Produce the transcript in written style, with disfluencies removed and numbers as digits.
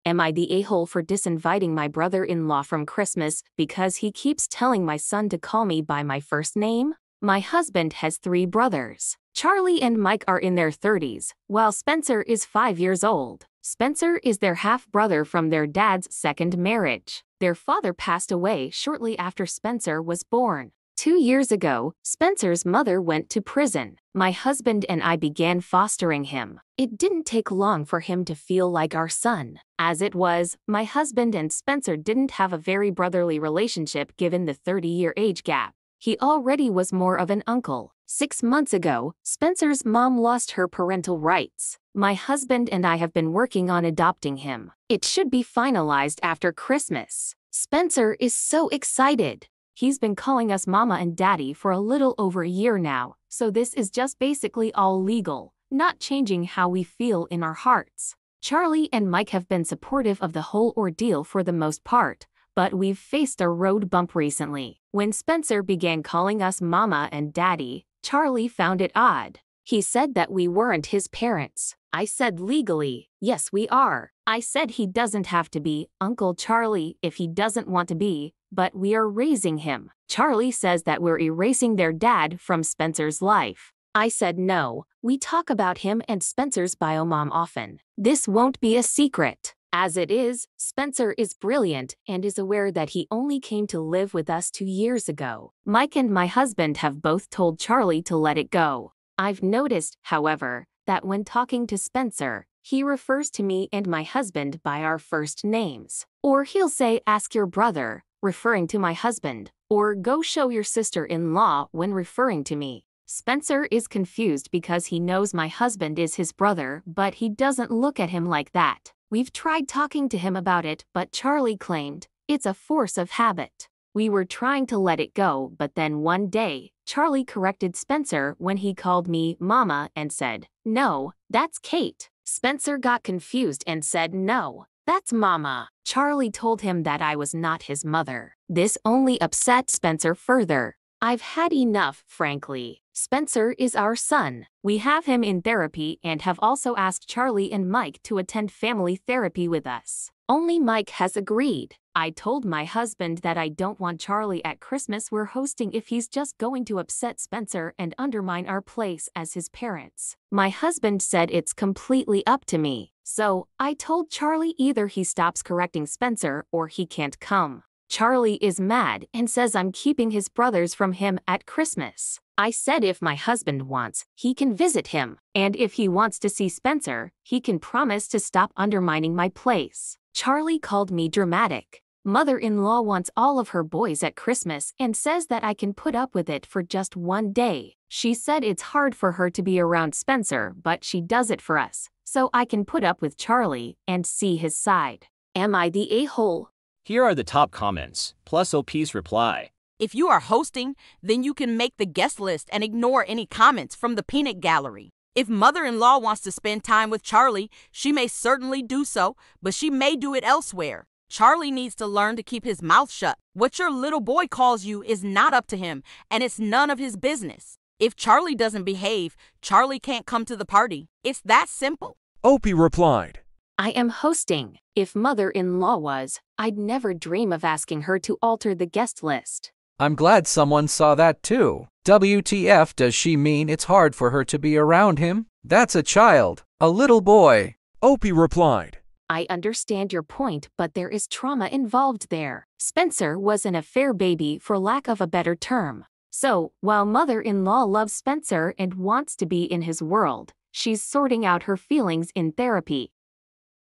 Am I the a-hole for disinviting my brother-in-law from Christmas because he keeps telling my son to call me by my first name? My husband has 3 brothers. Charlie and Mike are in their 30s, while Spencer is 5 years old. Spencer is their half-brother from their dad's second marriage. Their father passed away shortly after Spencer was born. 2 years ago, Spencer's mother went to prison. My husband and I began fostering him. It didn't take long for him to feel like our son. As it was, my husband and Spencer didn't have a very brotherly relationship given the 30-year age gap. He already was more of an uncle. 6 months ago, Spencer's mom lost her parental rights. My husband and I have been working on adopting him. It should be finalized after Christmas. Spencer is so excited. He's been calling us mama and daddy for a little over a year now, so this is just basically all legal, not changing how we feel in our hearts. Charlie and Mike have been supportive of the whole ordeal for the most part, but we've faced a road bump recently. When Spencer began calling us mama and daddy, Charlie found it odd. He said that we weren't his parents. I said legally, yes we are. I said he doesn't have to be Uncle Charlie if he doesn't want to be, but we are raising him. Charlie says that we're erasing their dad from Spencer's life. I said no, we talk about him and Spencer's bio mom often. This won't be a secret. As it is, Spencer is brilliant and is aware that he only came to live with us 2 years ago. Mike and my husband have both told Charlie to let it go. I've noticed, however, that when talking to Spencer, he refers to me and my husband by our first names. Or he'll say, "Ask your brother," referring to my husband, or "Go show your sister-in-law" when referring to me. Spencer is confused because he knows my husband is his brother, but he doesn't look at him like that. We've tried talking to him about it, but Charlie claimed, "It's a force of habit." We were trying to let it go, but then one day, Charlie corrected Spencer when he called me mama and said, "No, that's Kate." Spencer got confused and said, "No, that's mama." Charlie told him that I was not his mother. This only upset Spencer further. I've had enough, frankly. Spencer is our son. We have him in therapy and have also asked Charlie and Mike to attend family therapy with us. Only Mike has agreed. I told my husband that I don't want Charlie at Christmas we're hosting if he's just going to upset Spencer and undermine our place as his parents. My husband said it's completely up to me. So, I told Charlie either he stops correcting Spencer or he can't come. Charlie is mad and says I'm keeping his brothers from him at Christmas. I said if my husband wants, he can visit him, and if he wants to see Spencer, he can promise to stop undermining my place. Charlie called me dramatic. Mother-in-law wants all of her boys at Christmas and says that I can put up with it for just 1 day. She said it's hard for her to be around Spencer, but she does it for us, so I can put up with Charlie and see his side. Am I the a-hole? Here are the top comments, plus OP's reply. If you are hosting, then you can make the guest list and ignore any comments from the peanut gallery. If mother-in-law wants to spend time with Charlie, she may certainly do so, but she may do it elsewhere. Charlie needs to learn to keep his mouth shut. What your little boy calls you is not up to him, and it's none of his business. If Charlie doesn't behave, Charlie can't come to the party. It's that simple. Opie replied, I am hosting. If mother-in-law was, I'd never dream of asking her to alter the guest list. I'm glad someone saw that too. WTF, does she mean it's hard for her to be around him? That's a child, a little boy. Opie replied, I understand your point, but there is trauma involved there. Spencer was an affair baby for lack of a better term. So, while mother-in-law loves Spencer and wants to be in his world, she's sorting out her feelings in therapy.